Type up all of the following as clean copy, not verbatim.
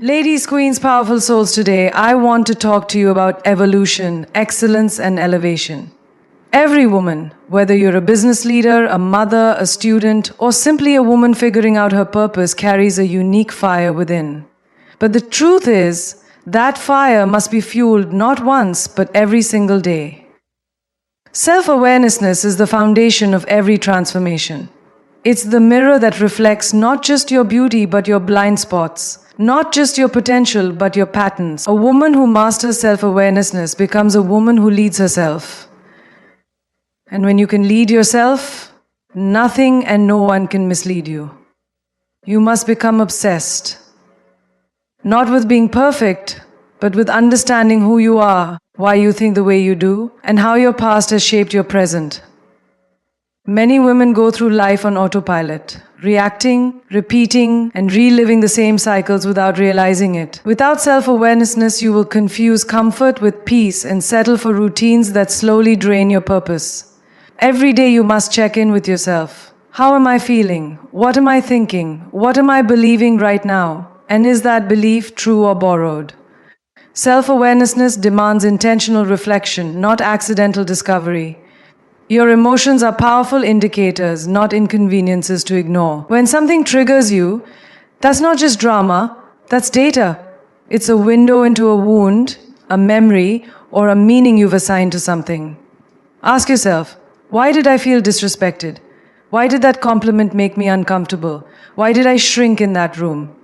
Ladies, queens, powerful souls, today I want to talk to you about evolution, excellence, and elevation. Every woman, whether you're a business leader, a mother, a student, or simply a woman figuring out her purpose, carries a unique fire within. But the truth is, that fire must be fueled not once, but every single day. Self-awareness is the foundation of every transformation. It's the mirror that reflects not just your beauty, but your blind spots. Not just your potential, but your patterns. A woman who masters self-awareness becomes a woman who leads herself. And when you can lead yourself, nothing and no one can mislead you. You must become obsessed. Not with being perfect, but with understanding who you are, why you think the way you do, and how your past has shaped your present. Many women go through life on autopilot, reacting, repeating, and reliving the same cycles without realizing it. Without self-awareness, you will confuse comfort with peace and settle for routines that slowly drain your purpose. Every day you must check in with yourself. How am I feeling? What am I thinking? What am I believing right now? And is that belief true or borrowed? Self-awareness demands intentional reflection, not accidental discovery. Your emotions are powerful indicators, not inconveniences to ignore. When something triggers you, that's not just drama, that's data. It's a window into a wound, a memory, or a meaning you've assigned to something. Ask yourself, why did I feel disrespected? Why did that compliment make me uncomfortable? Why did I shrink in that room?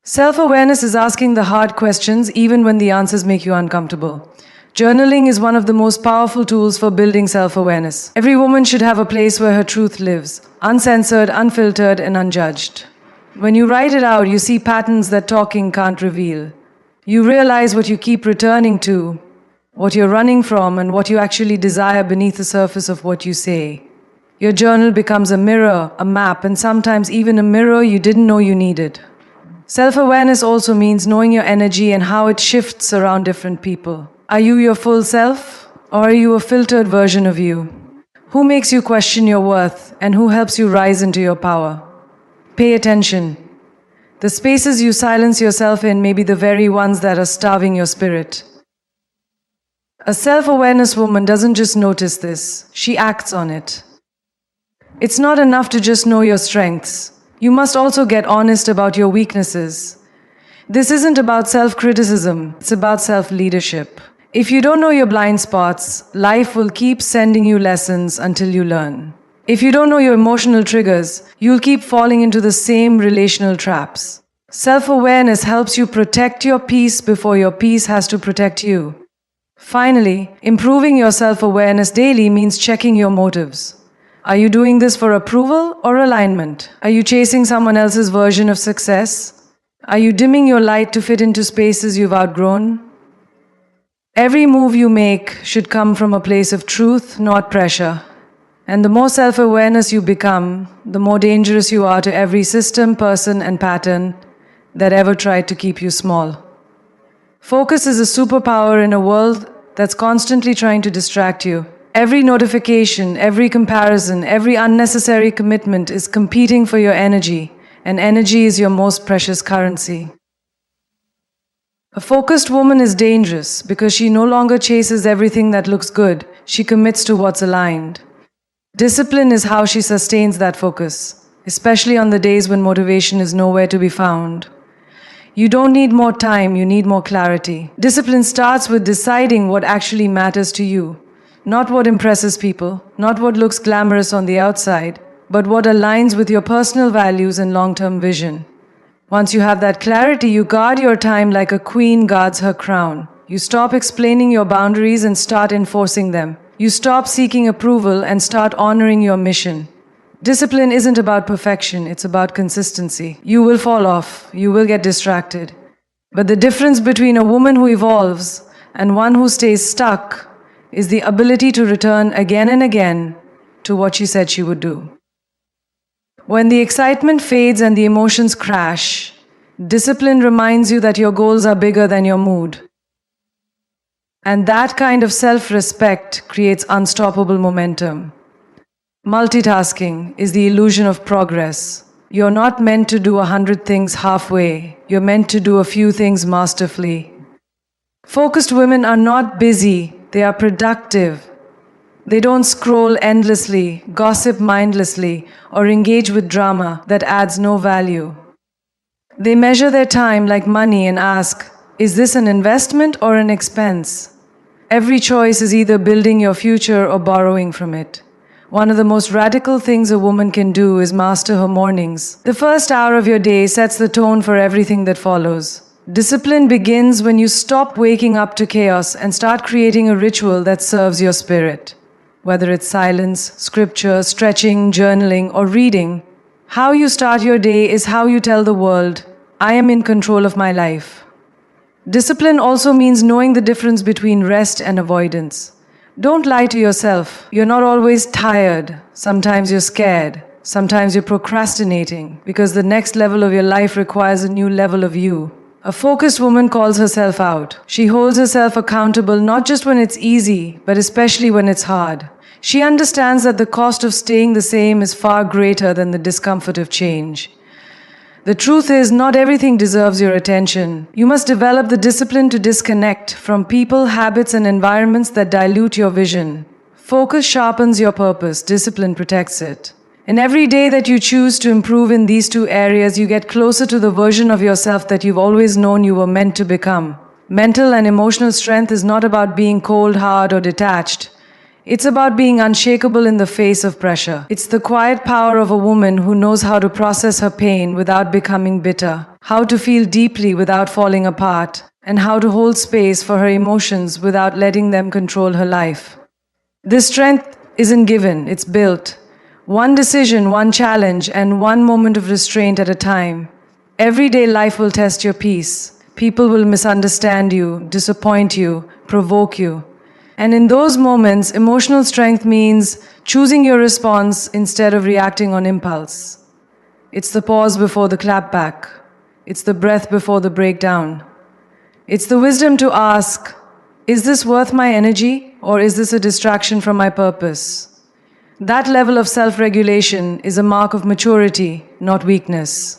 Self-awareness is asking the hard questions even when the answers make you uncomfortable. Journaling is one of the most powerful tools for building self-awareness. Every woman should have a place where her truth lives, uncensored, unfiltered, and unjudged. When you write it out, you see patterns that talking can't reveal. You realize what you keep returning to, what you're running from, and what you actually desire beneath the surface of what you say. Your journal becomes a mirror, a map, and sometimes even a mirror you didn't know you needed. Self-awareness also means knowing your energy and how it shifts around different people. Are you your full self, or are you a filtered version of you? Who makes you question your worth, and who helps you rise into your power? Pay attention. The spaces you silence yourself in may be the very ones that are starving your spirit. A self-awareness woman doesn't just notice this, she acts on it. It's not enough to just know your strengths. You must also get honest about your weaknesses. This isn't about self-criticism, it's about self-leadership. If you don't know your blind spots, life will keep sending you lessons until you learn. If you don't know your emotional triggers, you'll keep falling into the same relational traps. Self-awareness helps you protect your peace before your peace has to protect you. Finally, improving your self-awareness daily means checking your motives. Are you doing this for approval or alignment? Are you chasing someone else's version of success? Are you dimming your light to fit into spaces you've outgrown? Every move you make should come from a place of truth, not pressure. And the more self-awareness you become, the more dangerous you are to every system, person, and pattern that ever tried to keep you small. Focus is a superpower in a world that's constantly trying to distract you. Every notification, every comparison, every unnecessary commitment is competing for your energy, and energy is your most precious currency. A focused woman is dangerous because she no longer chases everything that looks good. She commits to what's aligned. Discipline is how she sustains that focus, especially on the days when motivation is nowhere to be found. You don't need more time, you need more clarity. Discipline starts with deciding what actually matters to you. Not what impresses people, not what looks glamorous on the outside, but what aligns with your personal values and long-term vision. Once you have that clarity, you guard your time like a queen guards her crown. You stop explaining your boundaries and start enforcing them. You stop seeking approval and start honoring your mission. Discipline isn't about perfection, it's about consistency. You will fall off, you will get distracted. But the difference between a woman who evolves and one who stays stuck is the ability to return again and again to what she said she would do. When the excitement fades and the emotions crash, discipline reminds you that your goals are bigger than your mood. And that kind of self-respect creates unstoppable momentum. Multitasking is the illusion of progress. You're not meant to do 100 things halfway. You're meant to do a few things masterfully. Focused women are not busy, they are productive. They don't scroll endlessly, gossip mindlessly, or engage with drama that adds no value. They measure their time like money and ask, is this an investment or an expense? Every choice is either building your future or borrowing from it. One of the most radical things a woman can do is master her mornings. The first hour of your day sets the tone for everything that follows. Discipline begins when you stop waking up to chaos and start creating a ritual that serves your spirit. Whether it's silence, scripture, stretching, journaling, or reading, how you start your day is how you tell the world, I am in control of my life. Discipline also means knowing the difference between rest and avoidance. Don't lie to yourself. You're not always tired. Sometimes you're scared. Sometimes you're procrastinating because the next level of your life requires a new level of you. A focused woman calls herself out. She holds herself accountable not just when it's easy, but especially when it's hard. She understands that the cost of staying the same is far greater than the discomfort of change. The truth is, not everything deserves your attention. You must develop the discipline to disconnect from people, habits, and environments that dilute your vision. Focus sharpens your purpose, discipline protects it. And every day that you choose to improve in these two areas, you get closer to the version of yourself that you've always known you were meant to become. Mental and emotional strength is not about being cold, hard, or detached. It's about being unshakable in the face of pressure. It's the quiet power of a woman who knows how to process her pain without becoming bitter, how to feel deeply without falling apart, and how to hold space for her emotions without letting them control her life. This strength isn't given, it's built. One decision, one challenge, and one moment of restraint at a time. Everyday life will test your peace. People will misunderstand you, disappoint you, provoke you. And in those moments, emotional strength means choosing your response instead of reacting on impulse. It's the pause before the clapback. It's the breath before the breakdown. It's the wisdom to ask, is this worth my energy or is this a distraction from my purpose? That level of self-regulation is a mark of maturity, not weakness.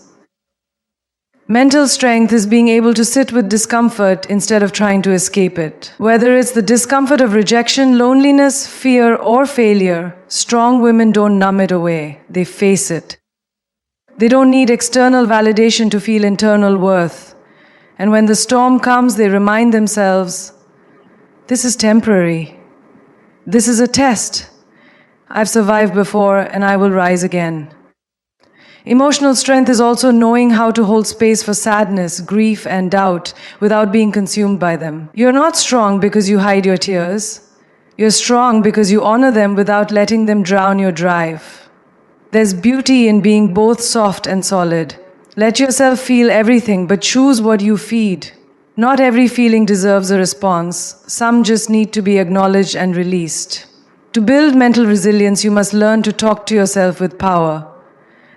Mental strength is being able to sit with discomfort instead of trying to escape it. Whether it's the discomfort of rejection, loneliness, fear, or failure, strong women don't numb it away. They face it. They don't need external validation to feel internal worth. And when the storm comes, they remind themselves, this is temporary. This is a test. I've survived before and I will rise again. Emotional strength is also knowing how to hold space for sadness, grief, and doubt without being consumed by them. You're not strong because you hide your tears. You're strong because you honor them without letting them drown your drive. There's beauty in being both soft and solid. Let yourself feel everything, but choose what you feed. Not every feeling deserves a response. Some just need to be acknowledged and released. To build mental resilience, you must learn to talk to yourself with power.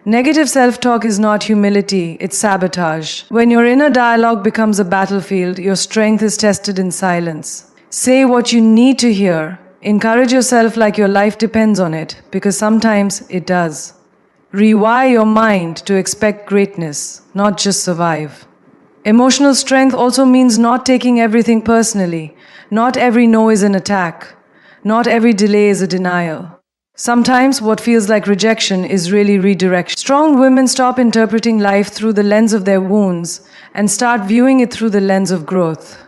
Negative self-talk is not humility, it's sabotage. When your inner dialogue becomes a battlefield, your strength is tested in silence. Say what you need to hear. Encourage yourself like your life depends on it, because sometimes it does. Rewire your mind to expect greatness, not just survive. Emotional strength also means not taking everything personally. Not every no is an attack. Not every delay is a denial. Sometimes what feels like rejection is really redirection. Strong women stop interpreting life through the lens of their wounds and start viewing it through the lens of growth.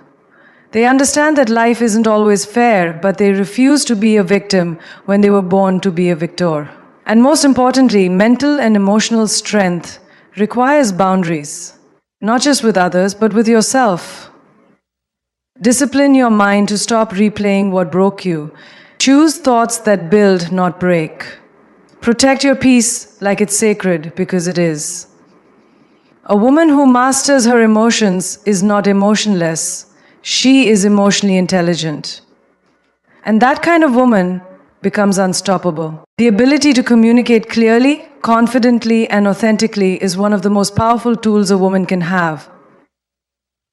They understand that life isn't always fair, but they refuse to be a victim when they were born to be a victor. And most importantly, mental and emotional strength requires boundaries, not just with others, but with yourself. Discipline your mind to stop replaying what broke you. Choose thoughts that build, not break. Protect your peace like it's sacred, because it is. A woman who masters her emotions is not emotionless. She is emotionally intelligent. And that kind of woman becomes unstoppable. The ability to communicate clearly, confidently, and authentically is one of the most powerful tools a woman can have.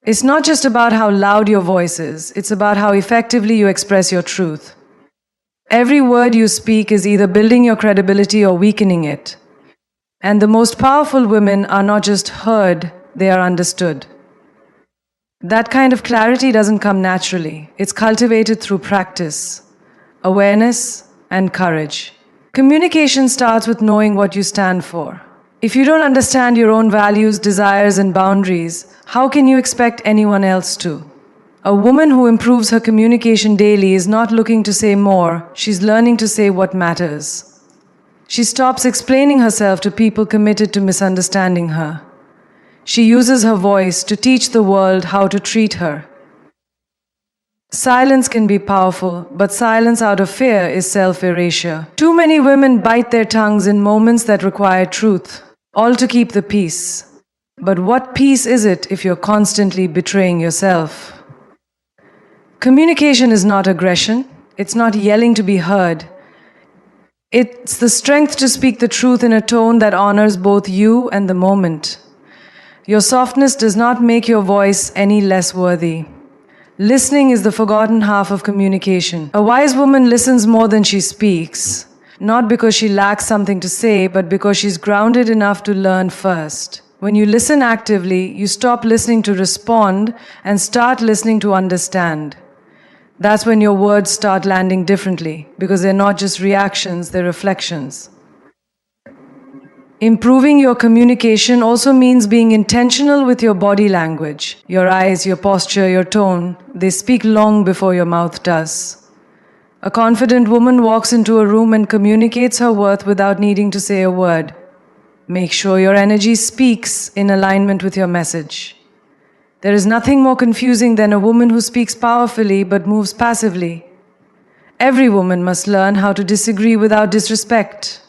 It's not just about how loud your voice is, it's about how effectively you express your truth. Every word you speak is either building your credibility or weakening it. And the most powerful women are not just heard, they are understood. That kind of clarity doesn't come naturally. It's cultivated through practice, awareness, and courage. Communication starts with knowing what you stand for. If you don't understand your own values, desires, and boundaries, how can you expect anyone else to? A woman who improves her communication daily is not looking to say more, she's learning to say what matters. She stops explaining herself to people committed to misunderstanding her. She uses her voice to teach the world how to treat her. Silence can be powerful, but silence out of fear is self-erasure. Too many women bite their tongues in moments that require truth, all to keep the peace. But what peace is it if you're constantly betraying yourself? Communication is not aggression. It's not yelling to be heard. It's the strength to speak the truth in a tone that honors both you and the moment. Your softness does not make your voice any less worthy. Listening is the forgotten half of communication. A wise woman listens more than she speaks, not because she lacks something to say, but because she's grounded enough to learn first. When you listen actively, you stop listening to respond and start listening to understand. That's when your words start landing differently, because they're not just reactions, they're reflections. Improving your communication also means being intentional with your body language. Your eyes, your posture, your tone, they speak long before your mouth does. A confident woman walks into a room and communicates her worth without needing to say a word. Make sure your energy speaks in alignment with your message. There is nothing more confusing than a woman who speaks powerfully but moves passively. Every woman must learn how to disagree without disrespect.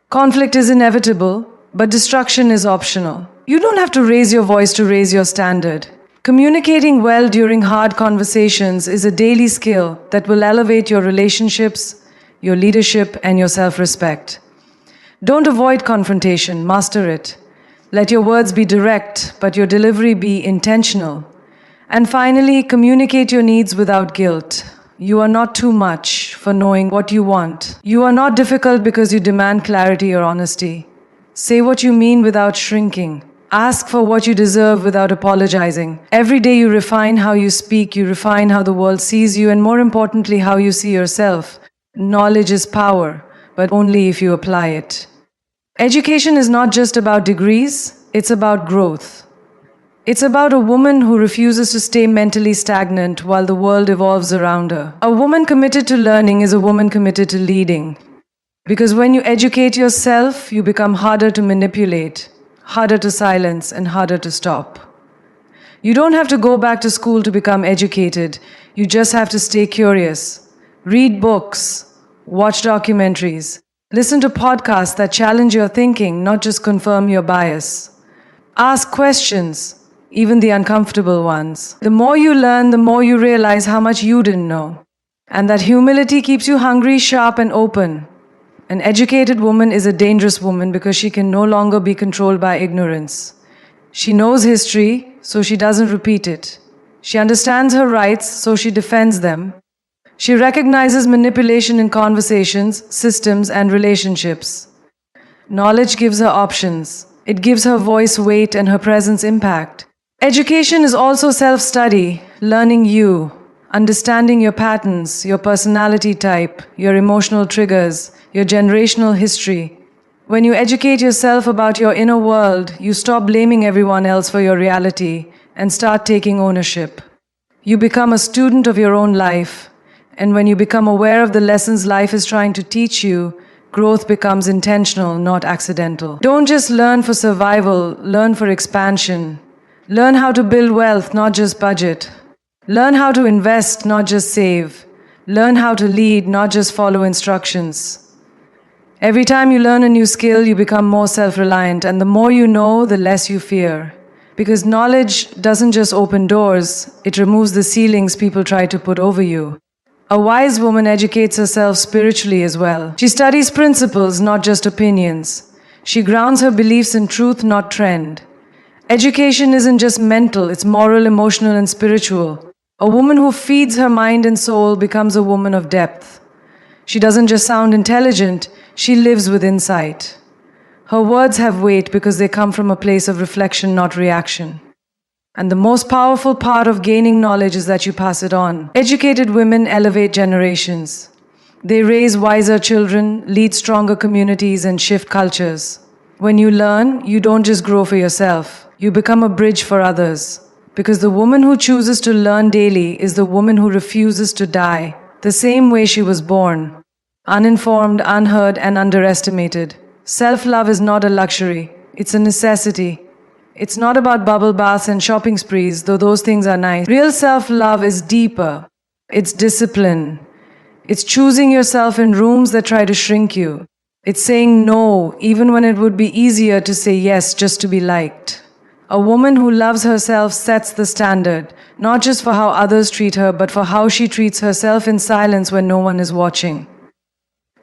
Conflict is inevitable, but destruction is optional. You don't have to raise your voice to raise your standard. Communicating well during hard conversations is a daily skill that will elevate your relationships, your leadership, and your self-respect. Don't avoid confrontation, master it. Let your words be direct, but your delivery be intentional. And finally, communicate your needs without guilt. You are not too much for knowing what you want. You are not difficult because you demand clarity or honesty. Say what you mean without shrinking. Ask for what you deserve without apologizing. Every day you refine how you speak, you refine how the world sees you, and more importantly, how you see yourself. Knowledge is power, but only if you apply it. Education is not just about degrees, it's about growth. It's about a woman who refuses to stay mentally stagnant while the world evolves around her. A woman committed to learning is a woman committed to leading. Because when you educate yourself, you become harder to manipulate, harder to silence, and harder to stop. You don't have to go back to school to become educated. You just have to stay curious. Read books, watch documentaries, listen to podcasts that challenge your thinking, not just confirm your bias. Ask questions, even the uncomfortable ones. The more you learn, the more you realize how much you didn't know. And that humility keeps you hungry, sharp, and open. An educated woman is a dangerous woman because she can no longer be controlled by ignorance. She knows history, so she doesn't repeat it. She understands her rights, so she defends them. She recognizes manipulation in conversations, systems, and relationships. Knowledge gives her options. It gives her voice weight and her presence impact. Education is also self-study, learning you, understanding your patterns, your personality type, your emotional triggers, your generational history. When you educate yourself about your inner world, you stop blaming everyone else for your reality and start taking ownership. You become a student of your own life. And when you become aware of the lessons life is trying to teach you, growth becomes intentional, not accidental. Don't just learn for survival, learn for expansion. Learn how to build wealth, not just budget. Learn how to invest, not just save. Learn how to lead, not just follow instructions. Every time you learn a new skill, you become more self-reliant, and the more you know, the less you fear. Because knowledge doesn't just open doors, it removes the ceilings people try to put over you. A wise woman educates herself spiritually as well. She studies principles, not just opinions. She grounds her beliefs in truth, not trend. Education isn't just mental, it's moral, emotional, and spiritual. A woman who feeds her mind and soul becomes a woman of depth. She doesn't just sound intelligent, she lives with insight. Her words have weight because they come from a place of reflection, not reaction. And the most powerful part of gaining knowledge is that you pass it on. Educated women elevate generations. They raise wiser children, lead stronger communities, and shift cultures. When you learn, you don't just grow for yourself. You become a bridge for others. Because the woman who chooses to learn daily is the woman who refuses to die, the same way she was born. Uninformed, unheard, and underestimated. Self-love is not a luxury. It's a necessity. It's not about bubble baths and shopping sprees, though those things are nice. Real self-love is deeper. It's discipline. It's choosing yourself in rooms that try to shrink you. It's saying no, even when it would be easier to say yes just to be liked. A woman who loves herself sets the standard, not just for how others treat her, but for how she treats herself in silence when no one is watching.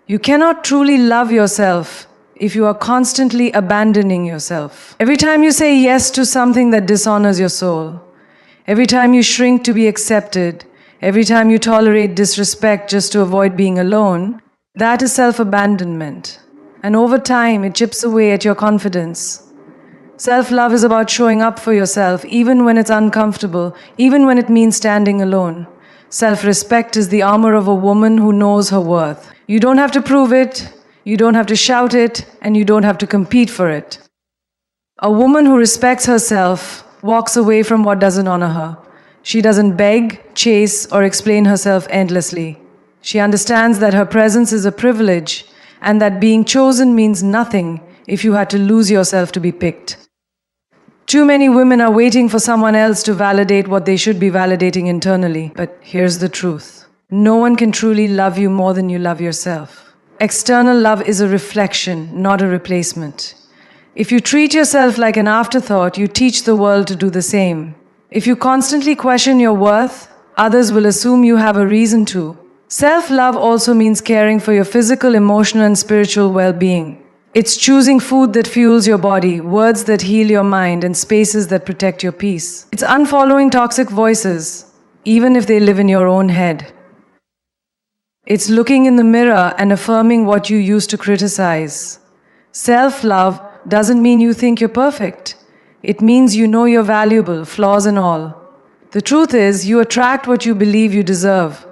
You cannot truly love yourself if you are constantly abandoning yourself. Every time you say yes to something that dishonors your soul, every time you shrink to be accepted, every time you tolerate disrespect just to avoid being alone, that is self-abandonment. And over time, it chips away at your confidence. Self-love is about showing up for yourself, even when it's uncomfortable, even when it means standing alone. Self-respect is the armor of a woman who knows her worth. You don't have to prove it, you don't have to shout it, and you don't have to compete for it. A woman who respects herself walks away from what doesn't honor her. She doesn't beg, chase, or explain herself endlessly. She understands that her presence is a privilege, and that being chosen means nothing if you had to lose yourself to be picked. Too many women are waiting for someone else to validate what they should be validating internally. But here's the truth. No one can truly love you more than you love yourself. External love is a reflection, not a replacement. If you treat yourself like an afterthought, you teach the world to do the same. If you constantly question your worth, others will assume you have a reason to. Self-love also means caring for your physical, emotional, and spiritual well-being. It's choosing food that fuels your body, words that heal your mind, and spaces that protect your peace. It's unfollowing toxic voices, even if they live in your own head. It's looking in the mirror and affirming what you used to criticize. Self-love doesn't mean you think you're perfect. It means you know you're valuable, flaws and all. The truth is, you attract what you believe you deserve.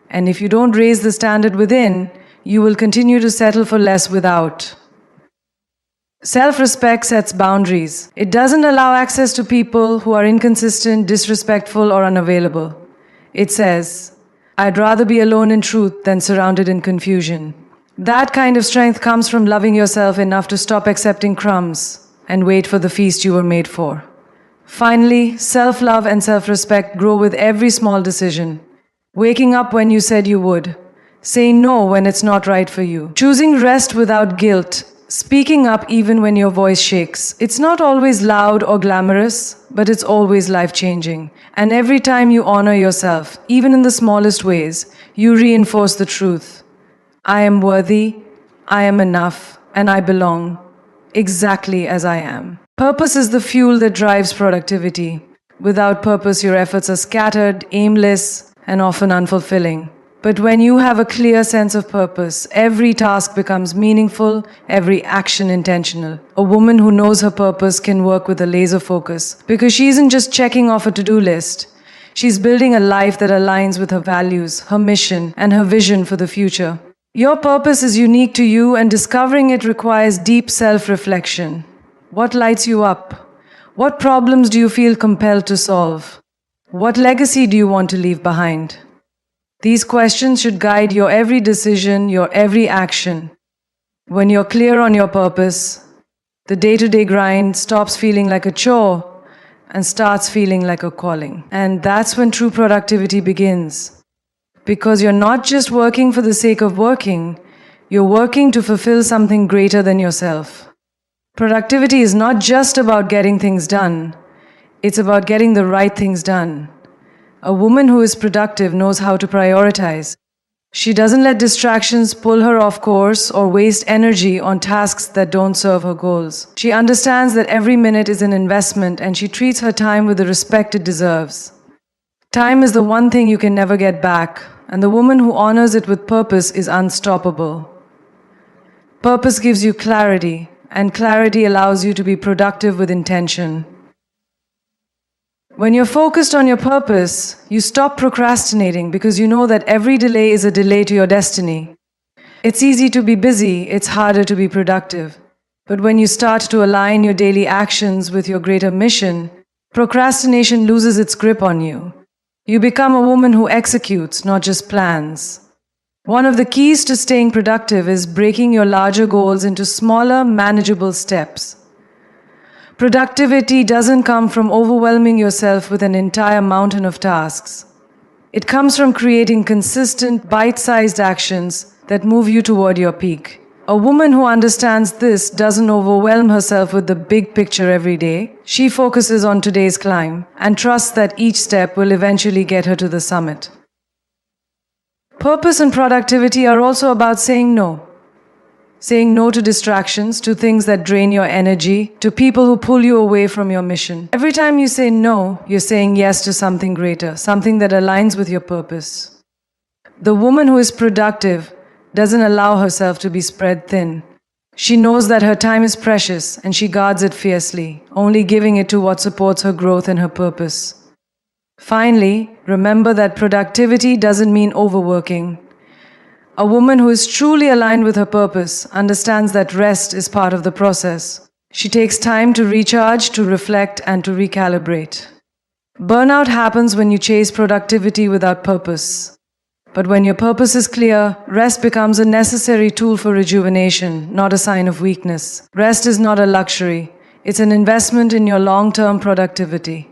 And if you don't raise the standard within, you will continue to settle for less without. Self-respect sets boundaries. It doesn't allow access to people who are inconsistent, disrespectful, or unavailable. It says, I'd rather be alone in truth than surrounded in confusion. That kind of strength comes from loving yourself enough to stop accepting crumbs and wait for the feast you were made for. Finally, self-love and self-respect grow with every small decision. Waking up when you said you would. Saying no when it's not right for you. Choosing rest without guilt. Speaking up even when your voice shakes. It's not always loud or glamorous, but it's always life-changing. And every time you honor yourself, even in the smallest ways, you reinforce the truth. I am worthy, I am enough, and I belong, exactly as I am. Purpose is the fuel that drives productivity. Without purpose, your efforts are scattered, aimless, and often unfulfilling. But when you have a clear sense of purpose, every task becomes meaningful, every action intentional. A woman who knows her purpose can work with a laser focus because she isn't just checking off a to-do list. She's building a life that aligns with her values, her mission, and her vision for the future. Your purpose is unique to you, and discovering it requires deep self-reflection. What lights you up? What problems do you feel compelled to solve? What legacy do you want to leave behind? These questions should guide your every decision, your every action. When you're clear on your purpose, the day-to-day grind stops feeling like a chore and starts feeling like a calling. And that's when true productivity begins. Because you're not just working for the sake of working, you're working to fulfill something greater than yourself. Productivity is not just about getting things done, it's about getting the right things done. A woman who is productive knows how to prioritize. She doesn't let distractions pull her off course or waste energy on tasks that don't serve her goals. She understands that every minute is an investment, and she treats her time with the respect it deserves. Time is the one thing you can never get back, and the woman who honors it with purpose is unstoppable. Purpose gives you clarity. and clarity allows you to be productive with intention. When you're focused on your purpose, you stop procrastinating because you know that every delay is a delay to your destiny. It's easy to be busy, it's harder to be productive. But when you start to align your daily actions with your greater mission, procrastination loses its grip on you. You become a woman who executes, not just plans. One of the keys to staying productive is breaking your larger goals into smaller, manageable steps. Productivity doesn't come from overwhelming yourself with an entire mountain of tasks. It comes from creating consistent, bite-sized actions that move you toward your peak. A woman who understands this doesn't overwhelm herself with the big picture every day. She focuses on today's climb and trusts that each step will eventually get her to the summit. Purpose and productivity are also about saying no. Saying no to distractions, to things that drain your energy, to people who pull you away from your mission. Every time you say no, you're saying yes to something greater, something that aligns with your purpose. The woman who is productive doesn't allow herself to be spread thin. She knows that her time is precious and she guards it fiercely, only giving it to what supports her growth and her purpose. Finally, remember that productivity doesn't mean overworking. A woman who is truly aligned with her purpose understands that rest is part of the process. She takes time to recharge, to reflect, and to recalibrate. Burnout happens when you chase productivity without purpose. But when your purpose is clear, rest becomes a necessary tool for rejuvenation, not a sign of weakness. Rest is not a luxury. It's an investment in your long-term productivity.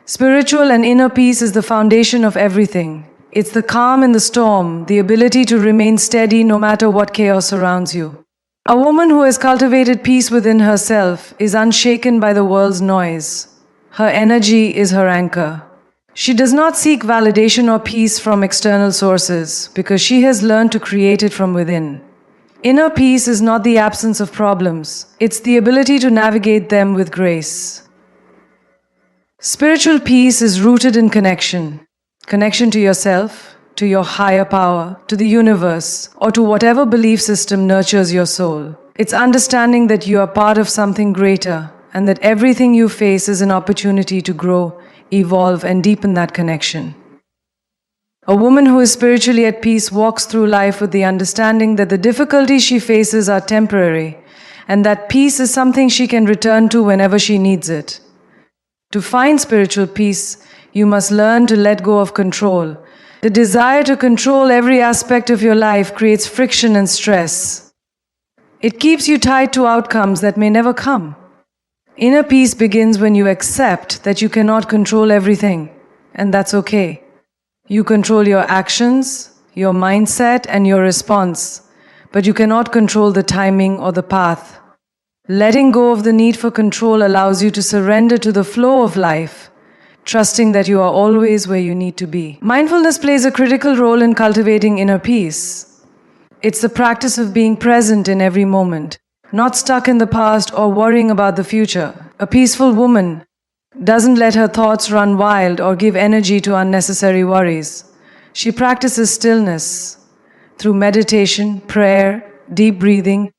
Spiritual and inner peace is the foundation of everything. It's the calm in the storm, the ability to remain steady no matter what chaos surrounds you. A woman who has cultivated peace within herself is unshaken by the world's noise. Her energy is her anchor. She does not seek validation or peace from external sources because she has learned to create it from within. Inner peace is not the absence of problems, it's the ability to navigate them with grace. Spiritual peace is rooted in connection. Connection to yourself, to your higher power, to the universe, or to whatever belief system nurtures your soul. It's understanding that you are part of something greater and that everything you face is an opportunity to grow, evolve, and deepen that connection. A woman who is spiritually at peace walks through life with the understanding that the difficulties she faces are temporary and that peace is something she can return to whenever she needs it. To find spiritual peace, you must learn to let go of control. The desire to control every aspect of your life creates friction and stress. It keeps you tied to outcomes that may never come. Inner peace begins when you accept that you cannot control everything, and that's okay. You control your actions, your mindset, and your response, but you cannot control the timing or the path. Letting go of the need for control allows you to surrender to the flow of life, trusting that you are always where you need to be. Mindfulness plays a critical role in cultivating inner peace. It's the practice of being present in every moment, not stuck in the past or worrying about the future. A peaceful woman doesn't let her thoughts run wild or give energy to unnecessary worries. She practices stillness through meditation, prayer, deep breathing,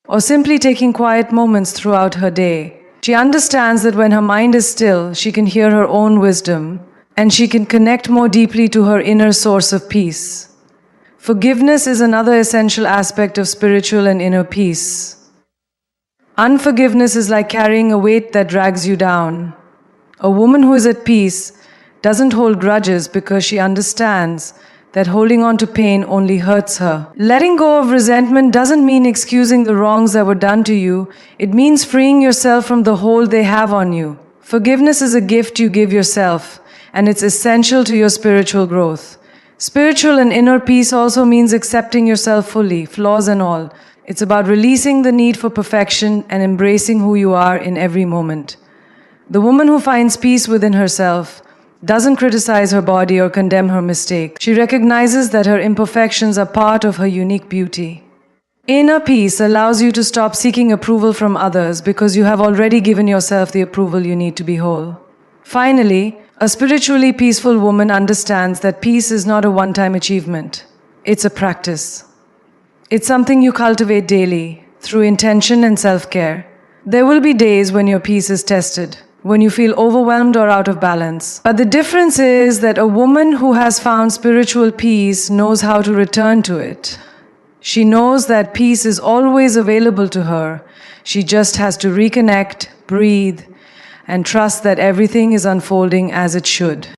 or simply taking quiet moments throughout her day. She understands that when her mind is still, she can hear her own wisdom, and she can connect more deeply to her inner source of peace. Forgiveness is another essential aspect of spiritual and inner peace. Unforgiveness is like carrying a weight that drags you down. A woman who is at peace doesn't hold grudges because she understands that holding on to pain only hurts her. Letting go of resentment doesn't mean excusing the wrongs that were done to you. It means freeing yourself from the hold they have on you. Forgiveness is a gift you give yourself, and it's essential to your spiritual growth. Spiritual and inner peace also means accepting yourself fully, flaws and all. It's about releasing the need for perfection and embracing who you are in every moment. The woman who finds peace within herself doesn't criticize her body or condemn her mistake. She recognizes that her imperfections are part of her unique beauty. Inner peace allows you to stop seeking approval from others because you have already given yourself the approval you need to be whole. Finally, a spiritually peaceful woman understands that peace is not a one-time achievement. It's a practice. It's something you cultivate daily, through intention and self-care. There will be days when your peace is tested, when you feel overwhelmed or out of balance. But the difference is that a woman who has found spiritual peace knows how to return to it. She knows that peace is always available to her. She just has to reconnect, breathe, and trust that everything is unfolding as it should.